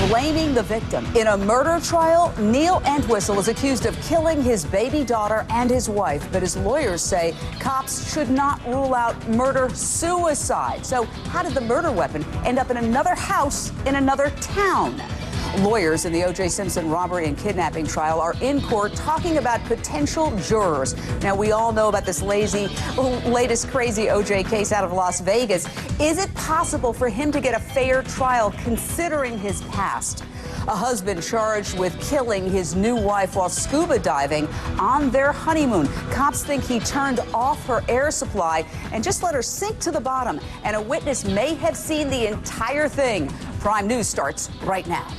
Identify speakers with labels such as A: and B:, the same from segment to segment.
A: blaming the victim. In a murder trial, Neil Entwistle is accused of killing his baby daughter and his wife, but his lawyers say cops should not rule out murder-suicide. So how did the murder weapon end up in another house in another town? Lawyers in the O.J. Simpson robbery and kidnapping trial are in court talking about potential jurors. Now, we all know about this latest crazy O.J. case out of Las Vegas. Is it possible for him to get a fair trial considering his past? A husband charged with killing his new wife while scuba diving on their honeymoon. Cops think he turned off her air supply and just let her sink to the bottom. And a witness may have seen the entire thing. Prime News starts right now.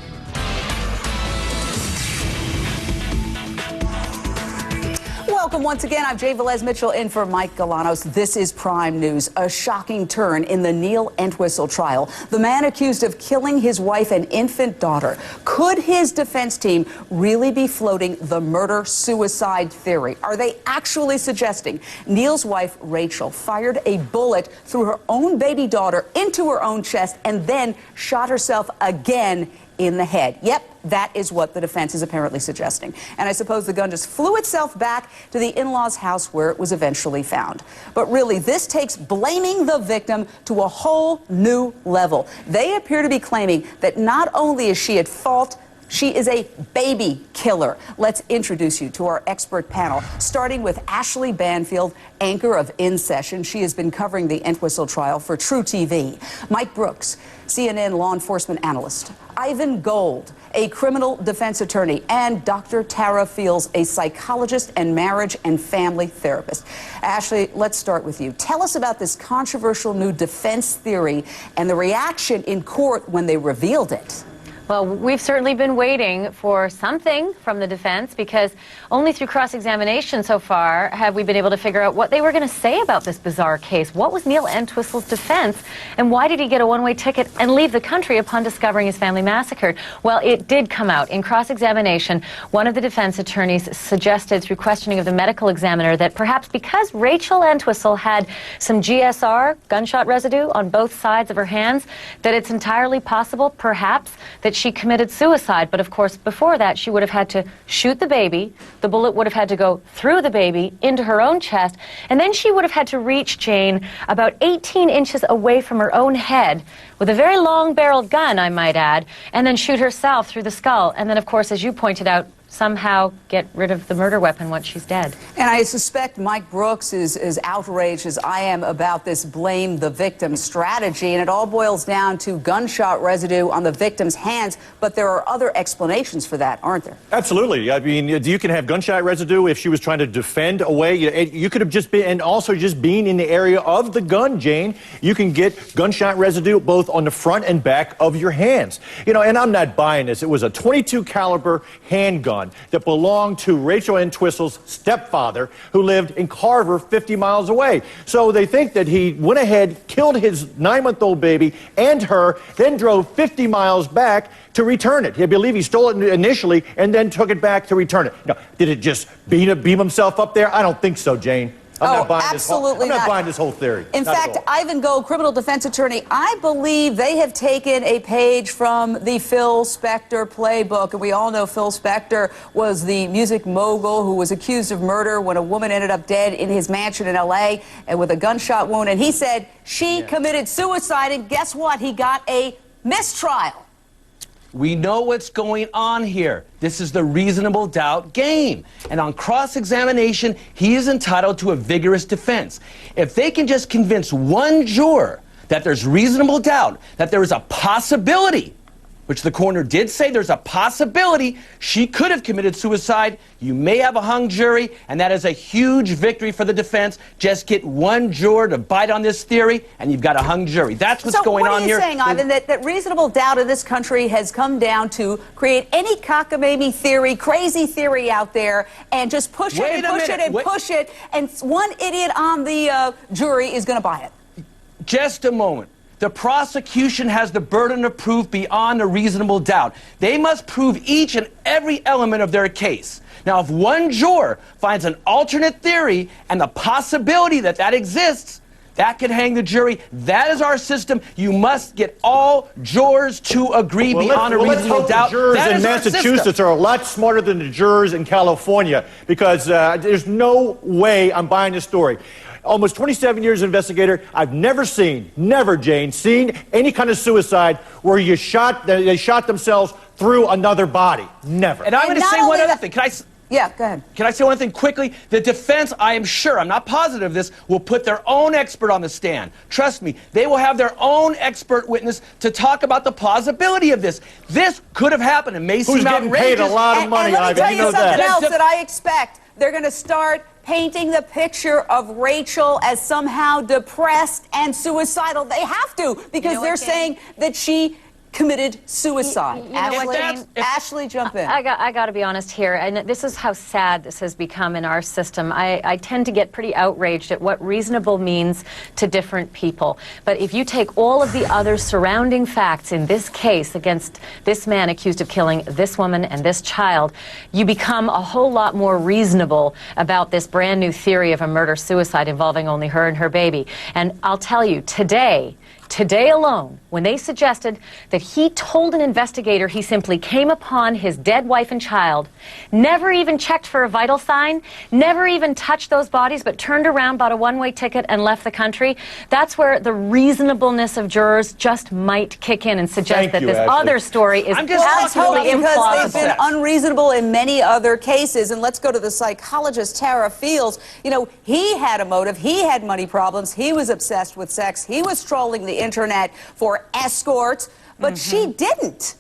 A: Welcome once again. I'm Jay Velez Mitchell in for Mike Galanos. This is Prime News. A shocking turn in the Neil Entwistle trial. The man accused of killing his wife and infant daughter. Could his defense team really be floating the murder-suicide theory? Are they actually suggesting Neil's wife, Rachel, fired a bullet through her own baby daughter into her own chest and then shot herself again in the head? Yep, that is what the defense is apparently suggesting. And I suppose the gun just flew itself back to the in-laws' house where it was eventually found. But really, this takes blaming the victim to a whole new level. They appear to be claiming that not only is she at fault, she is a baby killer. Let's introduce you to our expert panel, starting with Ashley Banfield, anchor of In Session. She has been covering the Entwistle trial for True TV. Mike Brooks, CNN law enforcement analyst. Ivan Gold, a criminal defense attorney. And Dr. Tara Fields, a psychologist and marriage and family therapist. Ashley, let's start with you. Tell us about this controversial new defense theory and the reaction in court when they revealed it.
B: Well, we've certainly been waiting for something from the defense because only through cross-examination so far have we been able to figure out what they were going to say about this bizarre case. What was Neil Entwistle's defense, and why did he get a one-way ticket and leave the country upon discovering his family massacred? Well, it did come out. In cross-examination, one of the defense attorneys suggested through questioning of the medical examiner that perhaps because Rachel Entwistle had some GSR, gunshot residue, on both sides of her hands, that it's entirely possible, perhaps, that she committed suicide. But of course, before that, she would have had to shoot the baby. The bullet would have had to go through the baby into her own chest. And then she would have had to reach Jane about 18 inches away from her own head with a very long-barreled gun, I might add, and then shoot herself through the skull. And then, of course, as you pointed out, somehow get rid of the murder weapon once she's dead.
A: And I suspect Mike Brooks is as outraged as I am about this blame the victim strategy, and it all boils down to gunshot residue on the victim's hands, but there are other explanations for that, aren't there?
C: Absolutely. I mean, you can have gunshot residue if she was trying to defend away. You could have just been, and also just being in the area of the gun, Jane, you can get gunshot residue both on the front and back of your hands. You know, and I'm not buying this. It was a .22 caliber handgun that belonged to Rachel Entwistle's stepfather, who lived in Carver, 50 miles away. So they think that he went ahead, killed his 9-month-old baby and her, then drove 50 miles back to return it. They believe he stole it initially and then took it back to return it. Now, did it just beam himself up there? I don't think so, Jane. I'm not buying this whole theory.
A: In fact, Ivan Gold, criminal defense attorney, I believe they have taken a page from the Phil Spector playbook. And we all know Phil Spector was the music mogul who was accused of murder when a woman ended up dead in his mansion in L.A. and with a gunshot wound. And he said she committed suicide. And guess what? He got a mistrial.
D: We know what's going on here. This is the reasonable doubt game. And on cross-examination, he is entitled to a vigorous defense. If they can just convince one juror that there's reasonable doubt, that there is a possibility, which the coroner did say there's a possibility she could have committed suicide, you may have a hung jury, and that is a huge victory for the defense. Just get one juror to bite on this theory, and you've got a hung jury. That's what's going on here.
A: So what are you saying, Ivan, that reasonable doubt in this country has come down to create any cockamamie theory, crazy theory out there, and just push it and push it and push it, and one idiot on the jury is going to buy it?
D: Just a moment. The prosecution has the burden of proof beyond a reasonable doubt. They must prove each and every element of their case. Now, if one juror finds an alternate theory and the possibility that that exists, That could hang the jury. That is our system. You must get all jurors to agree beyond a reasonable doubt.
C: The jurors
D: that
C: in Massachusetts are a lot smarter than the jurors in California, because there's no way I'm buying this story. Almost 27 years investigator, I've never seen, Jane, seen any kind of suicide where they shot themselves through another body. Never.
D: And I'm going to say one other thing.
A: Yeah, go ahead.
D: Can I say one thing quickly? The defense, I am sure, I'm not positive of this, will put their own expert on the stand. Trust me, they will have their own expert witness to talk about the plausibility of this. This could have happened. It may seem outrageous.
C: Who's getting paid a lot of money,
A: and let me
C: Ivan?
A: tell you something else that I expect. They're going to start painting the picture of Rachel as somehow depressed and suicidal. They have to, because they're saying that she committed suicide. Ashley, jump in.
B: I got to be honest here, and this is how sad this has become in our system. I tend to get pretty outraged at what reasonable means to different people. But if you take all of the other surrounding facts in this case against this man accused of killing this woman and this child, you become a whole lot more reasonable about this brand new theory of a murder-suicide involving only her and her baby. And I'll tell you, today alone, when they suggested that he told an investigator he simply came upon his dead wife and child, never even checked for a vital sign, never even touched those bodies, but turned around, bought a one-way ticket, and left the country, that's where the reasonableness of jurors just might kick in and suggest that this other story is absolutely implausible.
A: Because they've been unreasonable in many other cases. And let's go to the psychologist, Tara Fields. You know, he had a motive. He had money problems. He was obsessed with sex. He was trolling the internet for escorts, but she didn't.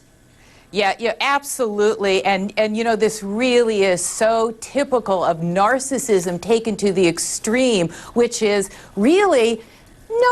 E: Yeah, absolutely. And you know, this really is so typical of narcissism taken to the extreme, which is really,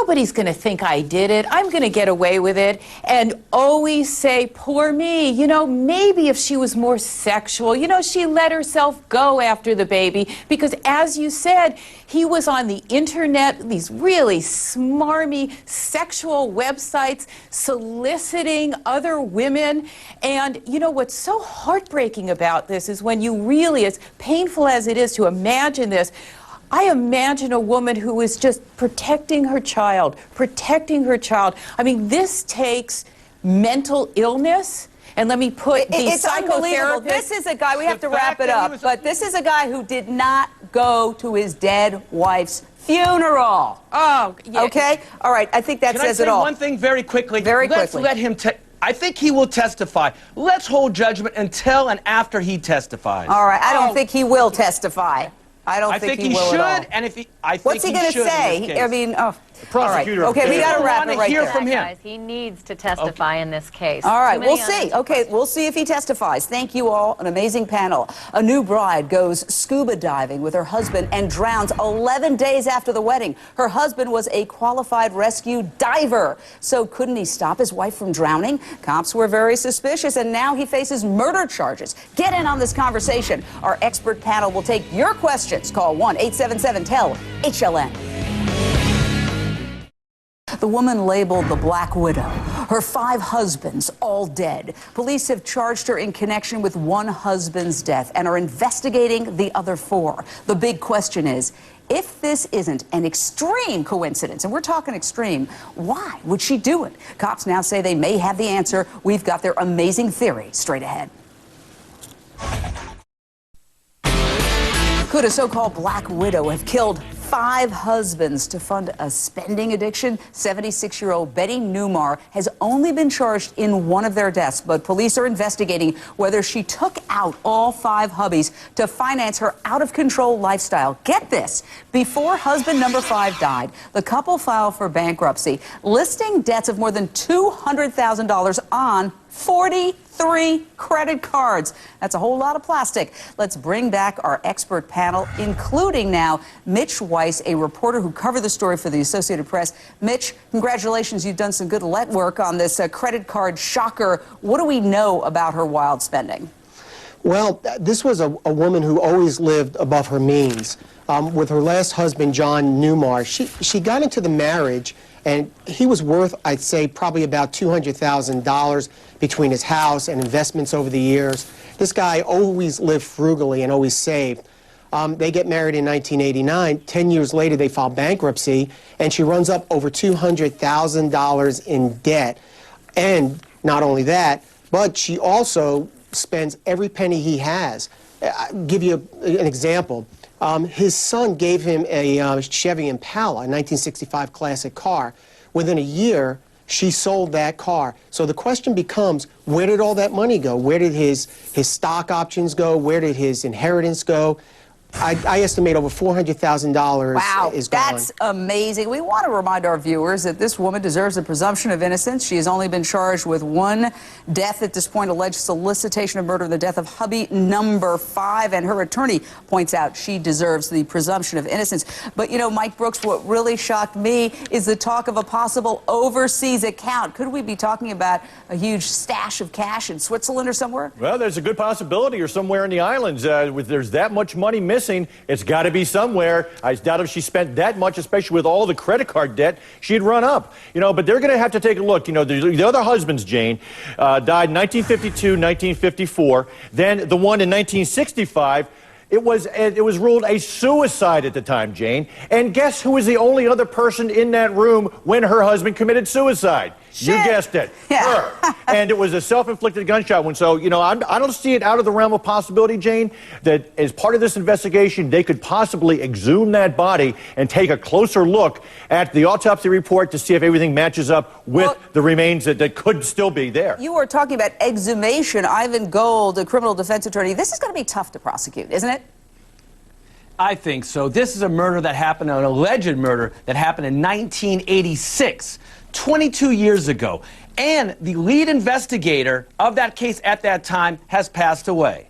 E: nobody's going to think I did it. I'm going to get away with it. And always say, poor me. You know, maybe if she was more sexual, you know, she let herself go after the baby. Because as you said, he was on the internet, these really smarmy sexual websites, soliciting other women. And, you know, what's so heartbreaking about this is when you really, as painful as it is to imagine this, I imagine a woman who is just protecting her child. I mean, this takes mental illness. And let me put
A: it's unbelievable. This is a guy, we have to wrap it up, but this is a guy who did not go to his dead wife's funeral.
E: Oh, yeah.
A: Okay? All right, I think that says it all.
D: Can I say one thing very quickly?
A: Let's
D: let him I think he will testify. Let's hold judgment until and after he testifies.
A: All right, I don't think he will testify. I think he will
D: should,
A: at all.
D: And if he, I think
A: what's he going to say? I mean,
C: prosecutor.
A: All right. Okay, we got to wrap it right
D: hear
A: there.
D: from him.
B: Guys, he needs to testify in this case.
A: All right, we'll see. Okay, we'll see if he testifies. Thank you all. An amazing panel. A new bride goes scuba diving with her husband and drowns 11 days after the wedding. Her husband was a qualified rescue diver. So couldn't he stop his wife from drowning? Cops were very suspicious, and now he faces murder charges. Get in on this conversation. Our expert panel will take your questions. Call 1-877-TEL-HLN. The woman labeled the Black Widow. Her 5 husbands, all dead. Police have charged her in connection with one husband's death and are investigating the other 4. The big question is, if this isn't an extreme coincidence, and we're talking extreme, why would she do it? Cops now say they may have the answer. We've got their amazing theory straight ahead. Could a so-called Black Widow have killed 5 husbands to fund a spending addiction? 76-year-old Betty Newmar has only been charged in one of their deaths, but police are investigating whether she took out all 5 hubbies to finance her out-of-control lifestyle. Get this. Before husband number 5 died, the couple filed for bankruptcy, listing debts of more than $200,000 on 43 credit cards. That's a whole lot of plastic. Let's bring back our expert panel, including now Mitch Weiss, a reporter who covered the story for the Associated Press. Mitch, congratulations. You've done some good work on this credit card shocker. What do we know about her wild spending?
F: Well, this was a woman who always lived above her means. With her last husband, John Newmar, she got into the marriage, and he was worth, I'd say, probably about $200,000 between his house and investments over the years. This guy always lived frugally and always saved. They get married in 1989. 10 years later, they file bankruptcy, and she runs up over $200,000 in debt. And not only that, but she also spends every penny he has. I'll give you an example. His son gave him a Chevy Impala, a 1965 classic car. Within a year, she sold that car. So the question becomes, where did all that money go? Where did his stock options go? Where did his inheritance go? I estimate over $400,000 is gone.
A: That's amazing. We want to remind our viewers that this woman deserves a presumption of innocence. She has only been charged with one death at this point, alleged solicitation of murder in the death of hubby number 5, and her attorney points out she deserves the presumption of innocence. But, you know, Mike Brooks, what really shocked me is the talk of a possible overseas account. Could we be talking about a huge stash of cash in Switzerland or somewhere?
C: Well, there's a good possibility, or somewhere in the islands. There's that much money missing. It's got to be somewhere. I doubt if she spent that much, especially with all the credit card debt she'd run up. You know, but they're going to have to take a look. You know, the other husbands, Jane, died in 1952, 1954. Then the one in 1965. It was ruled a suicide at the time, Jane. And guess who was the only other person in that room when her husband committed suicide?
A: Shit.
C: You guessed it.
A: Yeah.
C: Her. And it was a self-inflicted gunshot wound. So, you know, I don't see it out of the realm of possibility, Jane, that as part of this investigation, they could possibly exhume that body and take a closer look at the autopsy report to see if everything matches up with the remains that could still be there.
A: You were talking about exhumation. Ivan Gold, a criminal defense attorney. This is going to be tough to prosecute, isn't it?
D: I think so. This is a murder that happened, an alleged murder that happened in 1986, 22 years ago. And the lead investigator of that case at that time has passed away.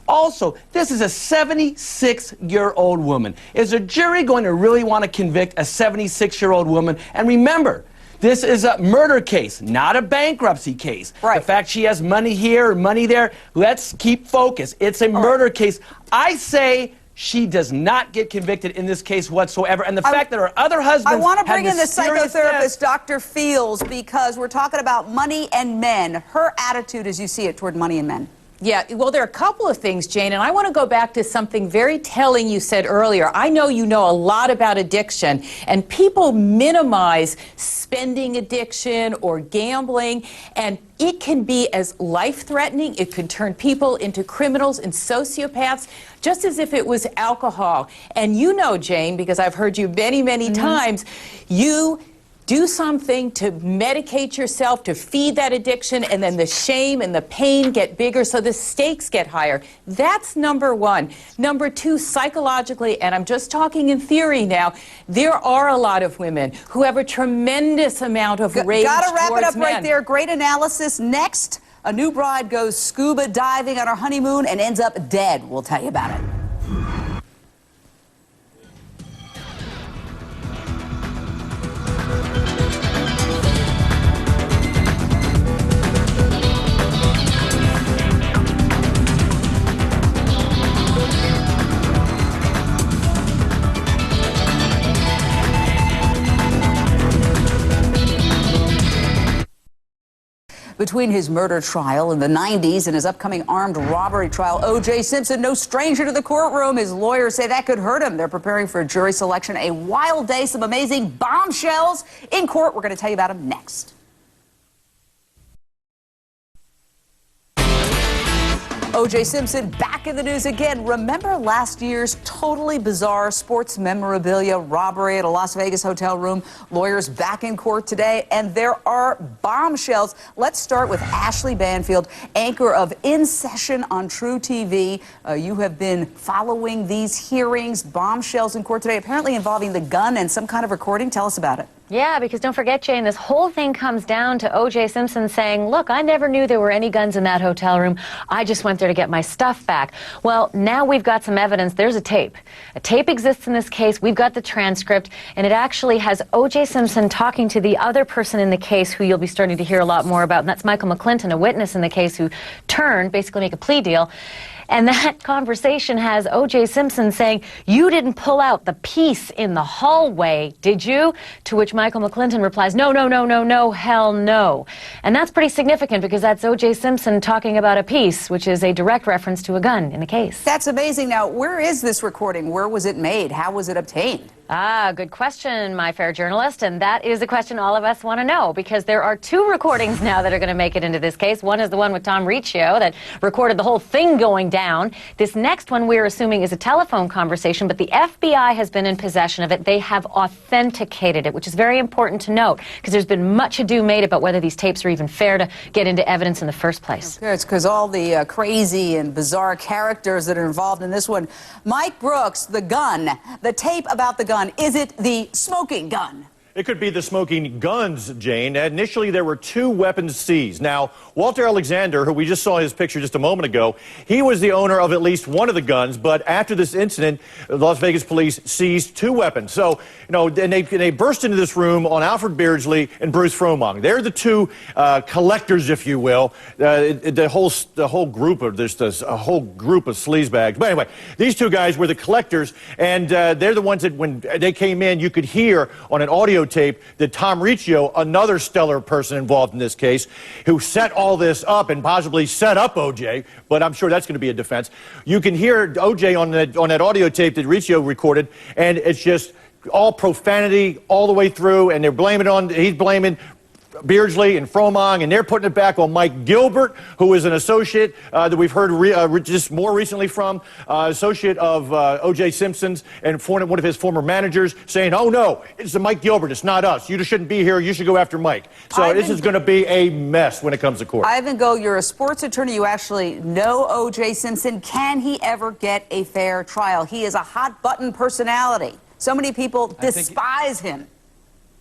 D: Also, this is a 76-year-old woman. Is a jury going to really want to convict a 76-year-old woman? And remember, this is a murder case, not a bankruptcy case.
A: Right.
D: The fact she has money here, money there, let's keep focused. It's a murder case. I say she does not get convicted in this case whatsoever. And the fact that her other husbands
A: I want to bring in the
D: mysterious
A: psychotherapist,
D: deaths.
A: Dr. Fields, because we're talking about money and men. Her attitude as you see it toward money and men.
E: Yeah, well, there are a couple of things, Jane, and I want to go back to something very telling you said earlier. I know you know a lot about addiction, and people minimize spending addiction or gambling, and it can be as life-threatening. It could turn people into criminals and sociopaths, just as if it was alcohol. And you know, Jane, because I've heard you many, many times, you do something to medicate yourself, to feed that addiction, and then the shame and the pain get bigger, so the stakes get higher. That's number one. Number two, psychologically, and I'm just talking in theory now, there are a lot of women who have a tremendous amount of rage
A: Gotta wrap it up
E: towards men.
A: right there. Great analysis. Next, a new bride goes scuba diving on her honeymoon and ends up dead. We'll tell you about it. Between his murder trial in the 90s and his upcoming armed robbery trial, O.J. Simpson, no stranger to the courtroom. His lawyers say that could hurt him. They're preparing for jury selection. A wild day, some amazing bombshells in court. We're going to tell you about them next. O.J. Simpson back in the news again. Remember last year's totally bizarre sports memorabilia robbery at a Las Vegas hotel room? Lawyers back in court today, and there are bombshells. Let's start with Ashley Banfield, anchor of In Session on True TV. You have been following these hearings, bombshells in court today, apparently involving the gun and some kind of recording. Tell us about it.
B: Yeah, because don't forget, Jane, this whole thing comes down to O.J. Simpson saying, look, I never knew there were any guns in that hotel room. I just went there to get my stuff back. Well, now we've got some evidence. There's a tape. A tape exists in this case. We've got the transcript, and it actually has O.J. Simpson talking to the other person in the case who you'll be starting to hear a lot more about, and that's Michael McClinton, a witness in the case who turned, basically make a plea deal. And that conversation has O.J. Simpson saying, "You didn't pull out the piece in the hallway, did you?" To which Michael McClinton replies, "No, no, no, no, no, hell no." And that's pretty significant because that's O.J. Simpson talking about a piece, which is a direct reference to a gun in the case.
A: That's amazing. Now, where is this recording? Where was it made? How was it obtained?
B: Ah, good question, my fair journalist. And that is a question all of us want to know, because there are two recordings now that are going to make it into this case. One is the one with Tom Riccio that recorded the whole thing going down. This next one we're assuming is a telephone conversation, but the FBI has been in possession of it. They have authenticated it, which is very important to note, because there's been much ado made about whether these tapes are even fair to get into evidence in the first place.
A: It's because all the crazy and bizarre characters that are involved in this one. Mike Brooks, the gun, the tape about the gun. Is it the smoking gun?
C: It could be the smoking guns, Jane. Initially, there were 2 weapons seized. Now, Walter Alexander, who we just saw his picture just a moment ago, he was the owner of at least one of the guns, but after this incident, the Las Vegas police seized 2 weapons. So, you know, and they burst into this room on Alfred Beardsley and Bruce Fromong. They're the 2 collectors, if you will. The whole group of a whole group of sleazebags. But anyway, these 2 guys were the collectors, and they're the ones that when they came in, you could hear on an audio tape that Tom Riccio, another stellar person involved in this case, who set all this up and possibly set up O.J., but I'm sure that's going to be a defense. You can hear O.J. on that audio tape that Riccio recorded, and it's just all profanity all the way through, and he's blaming Beardsley and Fromong, and they're putting it back on Mike Gilbert, who is an associate that we've heard just more recently from, associate of O.J. Simpson's and one of his former managers, saying, "Oh no, it's Mike Gilbert, it's not us. You just shouldn't be here. You should go after Mike." So this is going to be a mess when it comes to court.
A: Ivan Go, you're a sports attorney. You actually know O.J. Simpson. Can he ever get a fair trial? He is a hot-button personality. So many people despise him.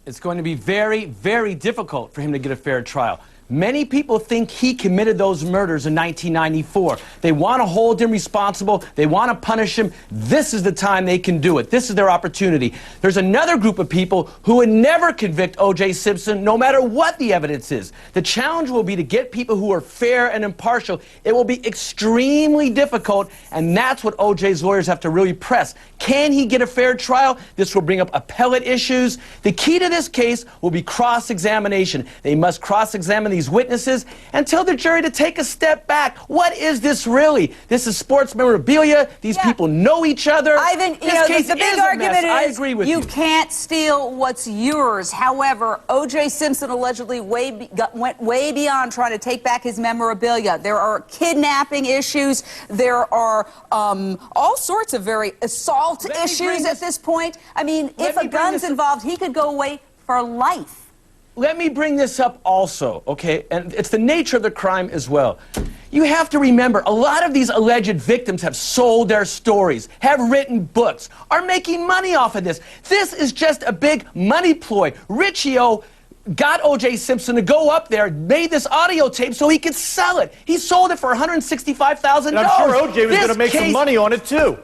D: It's going to be very, very difficult for him to get a fair trial. Many people think he committed those murders in 1994. They want to hold him responsible. They want to punish him. This is the time they can do it. This is their opportunity. There's another group of people who would never convict O.J. Simpson, no matter what the evidence is. The challenge will be to get people who are fair and impartial. It will be extremely difficult, and that's what O.J.'s lawyers have to really press. Can he get a fair trial? This will bring up appellate issues. The key to this case will be cross-examination. They must cross-examine these witnesses and tell the jury to take a step back. What is this really? This is sports memorabilia. These people know each other.
A: Ivan, the big argument is
D: I agree with you.
A: You can't steal what's yours. However, O.J. Simpson allegedly went way beyond trying to take back his memorabilia. There are kidnapping issues. There are all sorts of very assault issues at this point. I mean, if a gun's involved, he could go away for life.
D: Let me bring this up also, okay? And it's the nature of the crime as well. You have to remember, a lot of these alleged victims have sold their stories, have written books, are making money off of this. This is just a big money ploy. Riccio got O.J. Simpson to go up there, made this audio tape so he could sell it. He sold it for $165,000.
C: And I'm sure O.J. was going to make some money on it, too.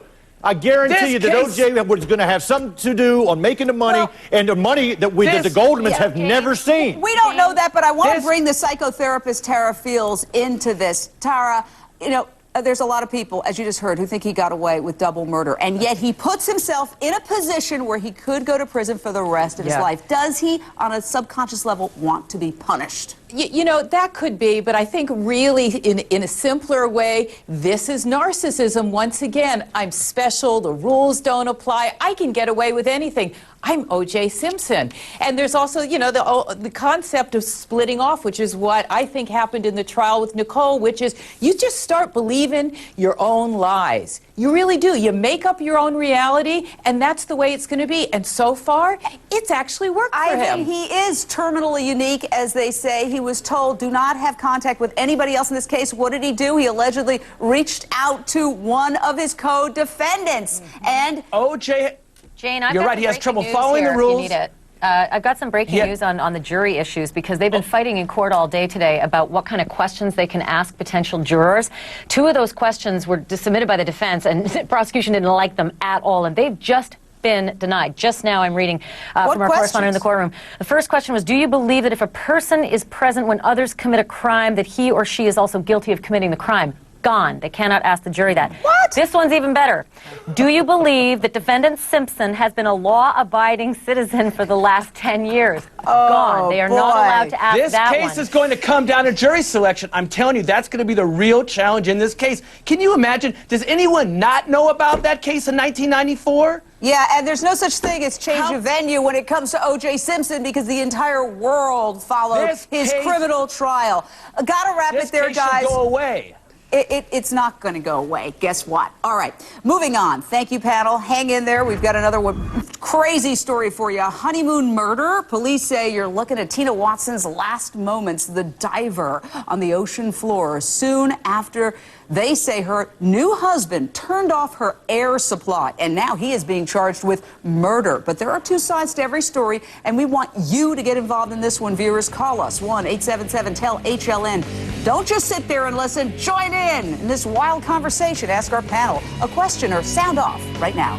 C: I guarantee you that O.J. was going to have something to do on making the money, and the money that the Goldmans have never seen.
A: We don't know that, but I want to bring the psychotherapist Tara Fields into this. Tara, you know, there's a lot of people, as you just heard, who think he got away with double murder, and yet he puts himself in a position where he could go to prison for the rest of his life. Does he, on a subconscious level, want to be punished?
E: You know, that could be, but I think really in a simpler way, this is narcissism. Once again, I'm special, the rules don't apply, I can get away with anything. I'm O.J. Simpson. And there's also, you know, the concept of splitting off, which is what I think happened in the trial with Nicole, which is you just start believing your own lies. You really do. You make up your own reality, and that's the way it's going to be. And so far, it's actually worked for him.
A: Ivan, he is terminally unique, as they say. He was told, do not have contact with anybody else in this case. What did he do? He allegedly reached out to one of his co-defendants. And
B: O.J. Jane,
D: you're right. He has trouble following the rules.
B: You need it. I've got some breaking news on the jury issues, because they've been fighting in court all day today about what kind of questions they can ask potential jurors. 2 of those questions were submitted by the defense, and the prosecution didn't like them at all, and they've just been denied. Just now I'm reading from our correspondent in the courtroom. The first question was, do you believe that if a person is present when others commit a crime, that he or she is also guilty of committing the crime? Gone. They cannot ask the jury that.
A: What?
B: This one's even better. Do you believe that defendant Simpson has been a law-abiding citizen for the last 10 years? Gone. They are not allowed to ask
D: This
B: that
D: case
B: one.
D: is going to come down to jury selection. I'm telling you, that's going to be the real challenge in this case. Can you imagine? Does anyone not know about that case in 1994?
A: Yeah, and there's no such thing as change of venue when it comes to O.J. Simpson because the entire world followed his criminal trial. Gotta wrap it there, guys.
D: This case should go away.
A: It's not going to go away. Guess what? All right, moving on. Thank you, panel. Hang in there. We've got another crazy story for you. Honeymoon murder. Police say you're looking at Tina Watson's last moments, the diver on the ocean floor, soon after they say her new husband turned off her air supply, and now he is being charged with murder. But there are two sides to every story, and we want you to get involved in this one. Viewers, call us, 1-877-TEL-HLN. Don't just sit there and listen. Join in this wild conversation. Ask our panel a question or sound off right now.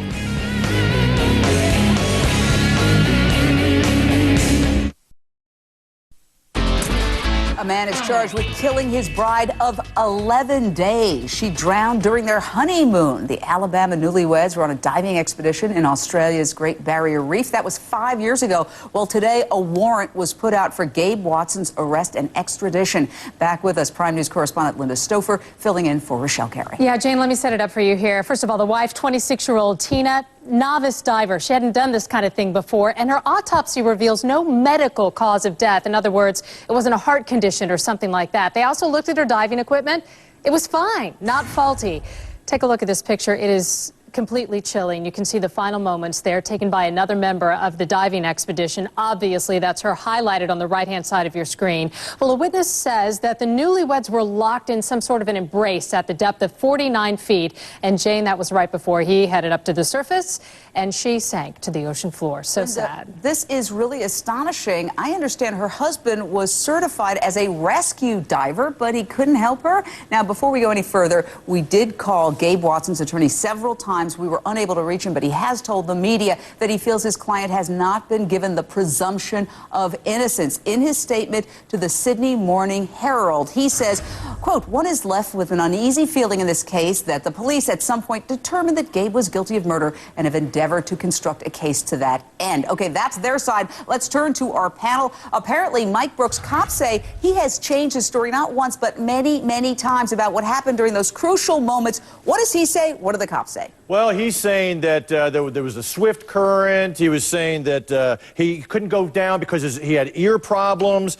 A: A man is charged with killing his bride of 11 days. She drowned during their honeymoon. The Alabama newlyweds were on a diving expedition in Australia's Great Barrier Reef. That was 5 years ago. Well, today a warrant was put out for Gabe Watson's arrest and extradition. Back with us, Prime News correspondent Linda Stouffer, filling in for Rochelle Carey.
G: Yeah, Jane, let me set it up for you here. First of all, the wife, 26-year-old Tina, novice diver. She hadn't done this kind of thing before, and her autopsy reveals no medical cause of death. In other words, it wasn't a heart condition or something like that. They also looked at her diving equipment. It was fine, not faulty. Take a look at this picture. It is completely chilling. You can see the final moments there taken by another member of the diving expedition. Obviously, that's her highlighted on the right-hand side of your screen. Well, a witness says that the newlyweds were locked in some sort of an embrace at the depth of 49 feet. And Jane, that was right before he headed up to the surface, and she sank to the ocean floor. So sad.
A: This is really astonishing. I understand her husband was certified as a rescue diver, but he couldn't help her. Now, before we go any further, we did call Gabe Watson's attorney several times. We were unable to reach him, but he has told the media that he feels his client has not been given the presumption of innocence. In his statement to the Sydney Morning Herald, he says, quote, "One is left with an uneasy feeling in this case that the police at some point determined that Gabe was guilty of murder and have endeavored to construct a case to that end." Okay, that's their side. Let's turn to our panel. Apparently, Mike Brooks, cops say he has changed his story not once, but many, many times about what happened during those crucial moments. What does he say? What do the cops say?
C: Well, he's saying that there was a swift current. He was saying that he couldn't go down because he had ear problems.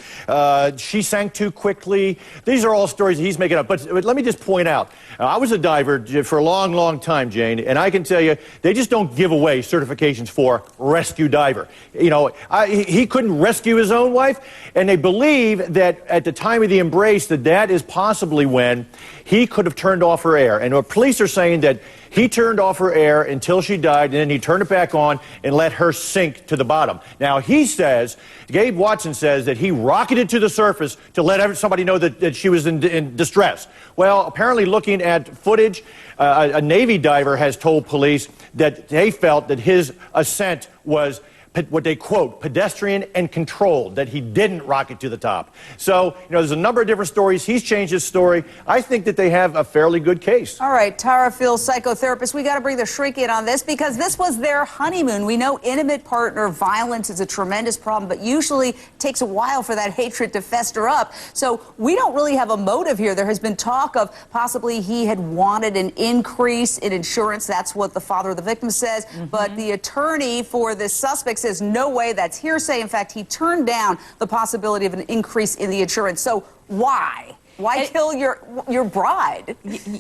C: She sank too quickly. These are all stories he's making up. But let me just point out, I was a diver for a long, long time, Jane, and I can tell you, they just don't give away certifications for rescue diver. You know, he couldn't rescue his own wife, and they believe that at the time of the embrace, that is possibly when he could have turned off her air. And the police are saying that he turned off her air until she died, and then he turned it back on and let her sink to the bottom. Now, he says, Gabe Watson says that he rocketed to the surface to let somebody know that she was in distress. Well, apparently looking at footage, a Navy diver has told police that they felt that his ascent was what they quote, pedestrian and controlled, that he didn't rocket to the top. So, you know, there's a number of different stories. He's changed his story. I think that they have a fairly good case.
A: All right, Tara Fields, psychotherapist, we got to bring the shrink in on this because this was their honeymoon. We know intimate partner violence is a tremendous problem, but usually takes a while for that hatred to fester up. So we don't really have a motive here. There has been talk of possibly he had wanted an increase in insurance. That's what the father of the victim says. But the attorney for this suspect says, no way, that's hearsay. In fact, he turned down the possibility of an increase in the insurance. So why? Why kill your bride?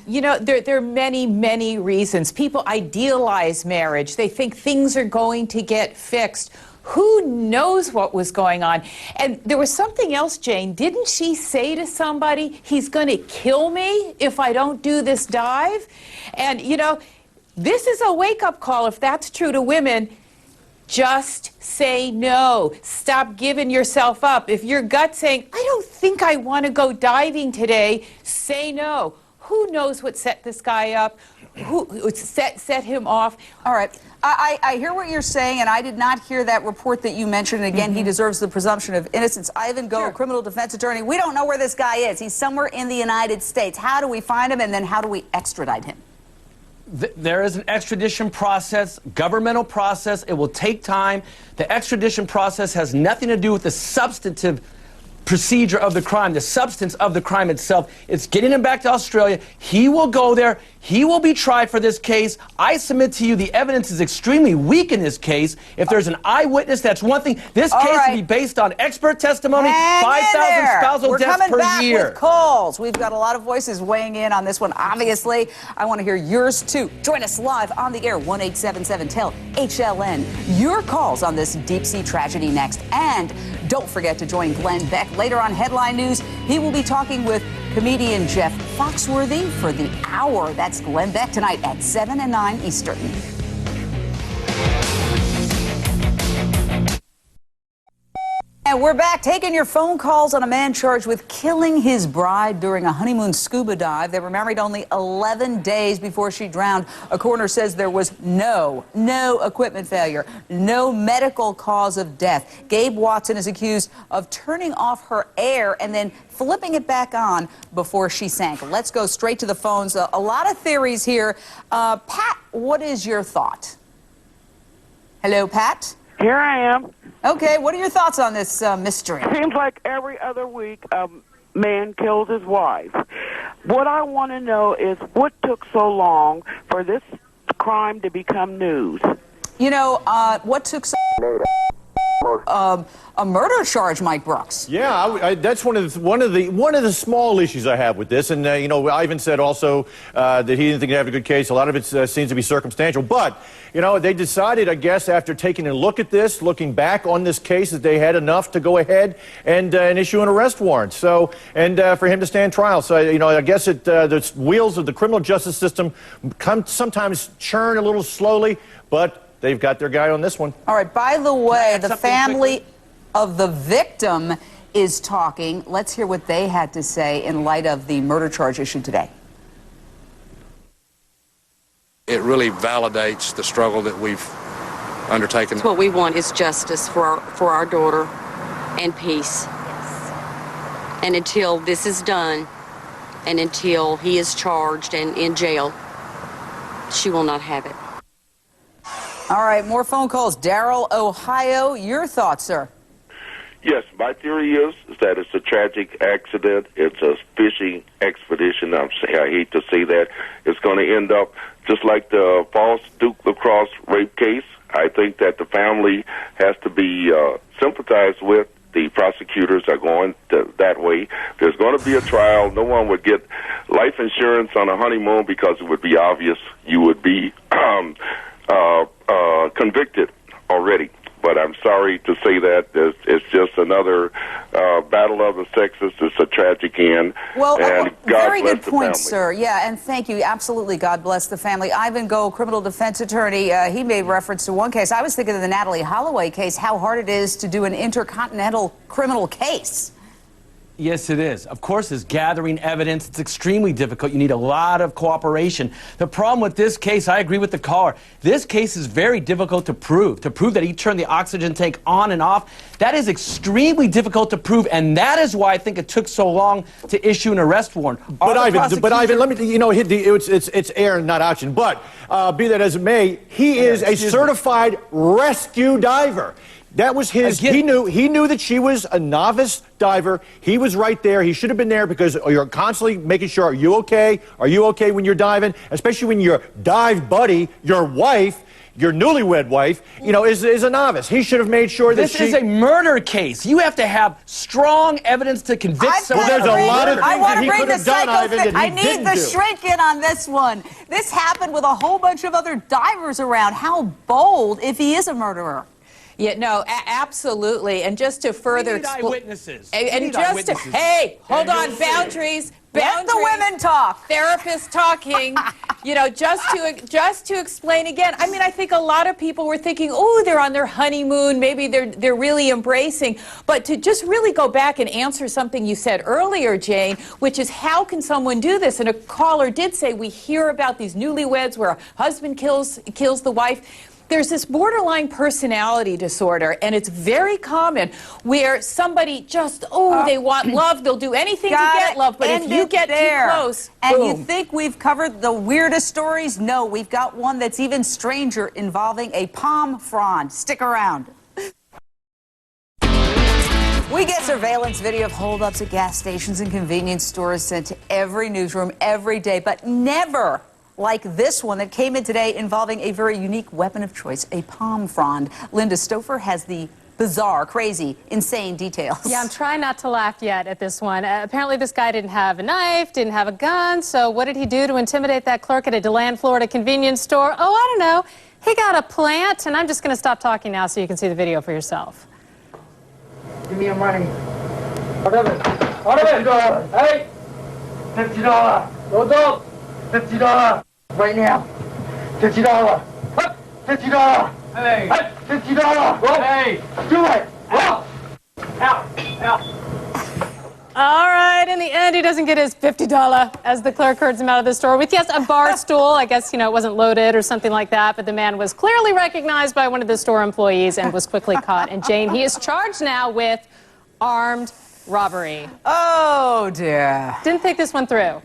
E: You know, there are many, many reasons. People idealize marriage. They think things are going to get fixed. Who knows what was going on? And there was something else, Jane. Didn't she say to somebody, he's going to kill me if I don't do this dive? And, you know, this is a wake-up call, if that's true to women. Just say no. Stop giving yourself up. If your gut's saying, I don't think I want to go diving today, say no. Who knows what set this guy up? who set him off.
A: All right. I hear what you're saying, and I did not hear that report that you mentioned. And again, he deserves the presumption of innocence. Ivan Go, criminal defense attorney. We don't know where this guy is. He's somewhere in the United States. How do we find him, and then how do we extradite him?
D: There is an extradition process, governmental process. It will take time. The extradition process has nothing to do with the substantive procedure of the crime, the substance of the crime itself. It's getting him back to Australia. He will go there. He will be tried for this case. I submit to you the evidence is extremely weak in this case. If there's an eyewitness, that's one thing. This case will be based on expert testimony, 5,000 spousal deaths per year.
A: We're coming back with calls. We've got a lot of voices weighing in on this one, obviously. I want to hear yours, too. Join us live on the air, 1-877-TEL-HLN. Your calls on this deep-sea tragedy next. And don't forget to join Glenn Beck later on Headline News. He will be talking with comedian Jeff Foxworthy for the hour. That's Glenn Beck tonight at 7 and 9 Eastern. And we're back taking your phone calls on a man charged with killing his bride during a honeymoon scuba dive. They were married only 11 days before she drowned. A coroner says there was no equipment failure, no medical cause of death. Gabe Watson is accused of turning off her air and then flipping it back on before she sank. Let's go straight to the phones. A lot of theories here. Pat, what is your thought? Hello, Pat?
H: Here I am.
A: Okay, what are your thoughts on this mystery?
H: Seems like every other week a man kills his wife. What I want to know is what took so long for this crime to become news?
A: You know, what took so a murder charge, Mike Brooks?
C: Yeah, that's one of the small issues I have with this. And you know, Ivan said also that he didn't think he'd have a good case. A lot of it seems to be circumstantial. But you know, they decided, I guess, after taking a look at this, looking back on this case, that they had enough to go ahead and issue an arrest warrant. So, and for him to stand trial. So, you know, I guess the wheels of the criminal justice system sometimes churn a little slowly, but they've got their guy on this one.
A: All right. By the way, the family of the victim is talking. Let's hear what they had to say in light of the murder charge issued today.
I: It really validates the struggle that we've undertaken.
J: What we want is justice for our daughter and peace. And until this is done, and until he is charged and in jail, she will not have it.
A: All right, more phone calls. Darrell, Ohio, your thoughts, sir?
K: Yes, my theory is that it's a tragic accident. It's a fishing expedition. I hate to say that. It's going to end up just like the false Duke lacrosse rape case. I think that the family has to be sympathized with. The prosecutors are going that way. There's going to be a trial. No one would get life insurance on a honeymoon because it would be obvious you would be convicted already. But I'm sorry to say that it's just another battle of the sexes. It's a tragic end.
A: Well,
K: and God
A: very
K: bless
A: good
K: the
A: point,
K: family.
A: sir. Yeah, and thank you. Absolutely, God bless the family. Ivan Go, criminal defense attorney, he made reference to one case. I was thinking of the Natalie Holloway case, how hard it is to do an intercontinental criminal case.
D: Yes, it is. Of course, it's gathering evidence. It's extremely difficult. You need a lot of cooperation. The problem with this case, I agree with the caller. This case is very difficult to prove. To prove that he turned the oxygen tank on and off, that is extremely difficult to prove, and that is why I think it took so long to issue an arrest warrant.
C: But Ivan, let me, you know, it's air, not oxygen. But be that as it may, he is a certified rescue diver. That was his. He knew that she was a novice diver. He was right there. He should have been there because you're constantly making sure, are you okay? Are you okay when you're diving? Especially when your dive buddy, your wife, your newlywed wife, you know, is a novice. He should have made sure that
D: this is a murder case. You have to have strong evidence to convict someone.
C: Well, there's a lot of
A: I
C: things
A: want
C: that
A: to
C: he
A: bring
C: could
A: the
C: have done, Ivan, that
A: I
C: he
A: need
C: didn't
A: the
C: do.
A: shrink in on this one. This happened with a whole bunch of other divers around. How bold if he is a murderer.
E: Yeah, no, absolutely. And just to further explain,
D: eyewitnesses.
E: and just to, hey, hold on, boundaries.
A: Let the women talk.
E: Therapists talking. You know, just to explain again. I mean, I think a lot of people were thinking, oh, they're on their honeymoon. Maybe they're really embracing. But to just really go back and answer something you said earlier, Jane, which is how can someone do this? And a caller did say we hear about these newlyweds where a husband kills the wife. There's this borderline personality disorder, and it's very common where somebody just, they want love. They'll do anything to get love, but if you get too close,
A: and
E: boom.
A: you think we've covered the weirdest stories? No, we've got one that's even stranger involving a palm frond. Stick around. We get surveillance video of holdups at gas stations and convenience stores sent to every newsroom every day, but never like this one that came in today involving a very unique weapon of choice, a palm frond. Linda Stouffer has the bizarre, crazy, insane details.
G: Yeah, I'm trying not to laugh yet at this one. Apparently this guy didn't have a knife, didn't have a gun, so what did he do to intimidate that clerk at a DeLand, Florida convenience store? Oh, I don't know. He got a plant, and I'm just going to stop talking now so you can see the video for yourself.
L: Give me your money. $50. Hey! $50. No dog. $50. Right now. $50. $50. Hey! $50. Hey! Do it! Out!
G: All right, in the end, he doesn't get his $50 as the clerk herds him out of the store with, yes, a bar stool. I guess, you know, it wasn't loaded or something like that, but the man was clearly recognized by one of the store employees and was quickly caught. And Jane, he is charged now with armed robbery.
A: Oh, dear.
G: Didn't think this one through.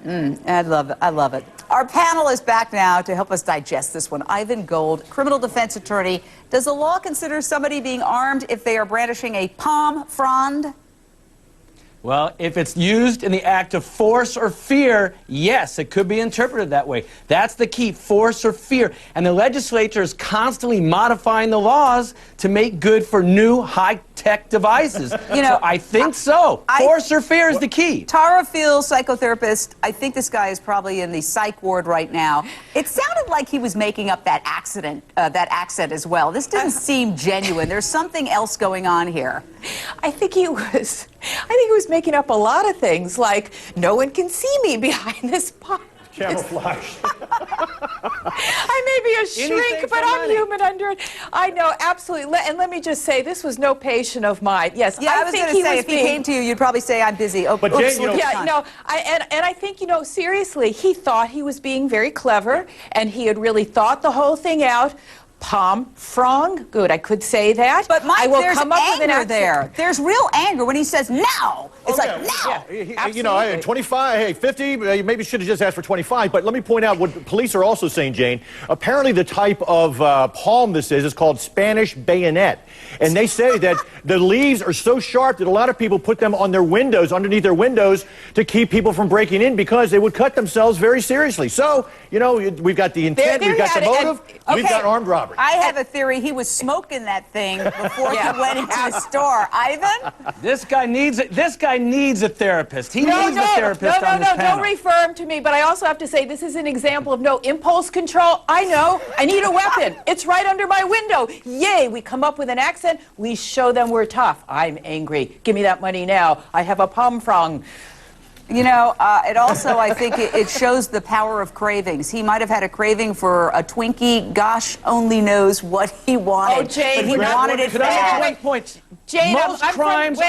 A: I love it. I love it. Our panel is back now to help us digest this one. Ivan Gold, criminal defense attorney. Does the law consider somebody being armed if they are brandishing a palm frond?
D: Well, if it's used in the act of force or fear, yes, it could be interpreted that way. That's the key, force or fear. And the legislature is constantly modifying the laws to make good for new high-tech devices.
A: You know,
D: so I think force or fear is the key.
A: Tara Fields, psychotherapist. I think this guy is probably in the psych ward right now. It sounded like he was making up that accent as well. This didn't seem genuine. There's something else going on here.
E: I think he was making up a lot of things, like no one can see me behind this box.
C: Camouflage.
E: I may be a shrink, but I'm human under it. I know, absolutely. And let me just say, this was no patient of mine. Yes,
A: yeah, I was going to say, if he came to you, you'd probably say, I'm busy. Oh,
C: but
A: oops,
C: Jane, you know,
E: yeah, no, and I think, you know, seriously, he thought he was being very clever, and he had really thought the whole thing out. Palm frond, good, I could say that.
A: But Mike,
E: I will
A: there's
E: come up
A: anger
E: with an
A: there. There's real anger when he says now. It's like now.
C: Yeah. You know, 25, hey, 50, you maybe should have just asked for 25. But let me point out what police are also saying, Jane. Apparently the type of palm this is called Spanish bayonet. And they say that the leaves are so sharp that a lot of people put them on their windows, underneath their windows, to keep people from breaking in because they would cut themselves very seriously. So, you know, we've got the intent, we've got the motive, we've got armed robbery.
A: I have a theory. He was smoking that thing before he went into the store. Ivan?
D: This guy needs a therapist. He needs a therapist on this panel.
E: Don't refer him to me, but I also have to say this is an example of no impulse control. I know. I need a weapon. It's right under my window. Yay, we come up with an accent. We show them we're tough. I'm angry. Give me that money now. I have a palm frond.
A: You know, it also, I think, it shows the power of cravings. He might have had a craving for a Twinkie. Gosh only knows what he wanted.
E: Oh, Jane,
A: but he wanted it bad.
E: Jane,
D: Most crimes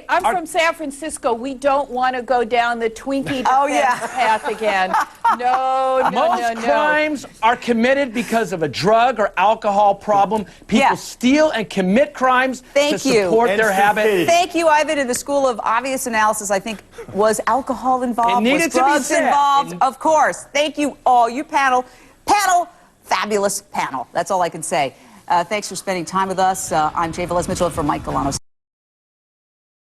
E: I'm from San Francisco. We don't want to go down the Twinkie path again. No.
D: Most crimes are committed because of a drug or alcohol problem. People steal and commit crimes to support their habit.
A: Thank you, Ivan. In the School of Obvious Analysis, I think, was alcohol involved?
D: It needed
A: was drugs
D: to be
A: involved? Of course. Thank you all. You panel, fabulous panel. That's all I can say. Thanks for spending time with us. I'm Jay Velez Mitchell for Mike Galanos.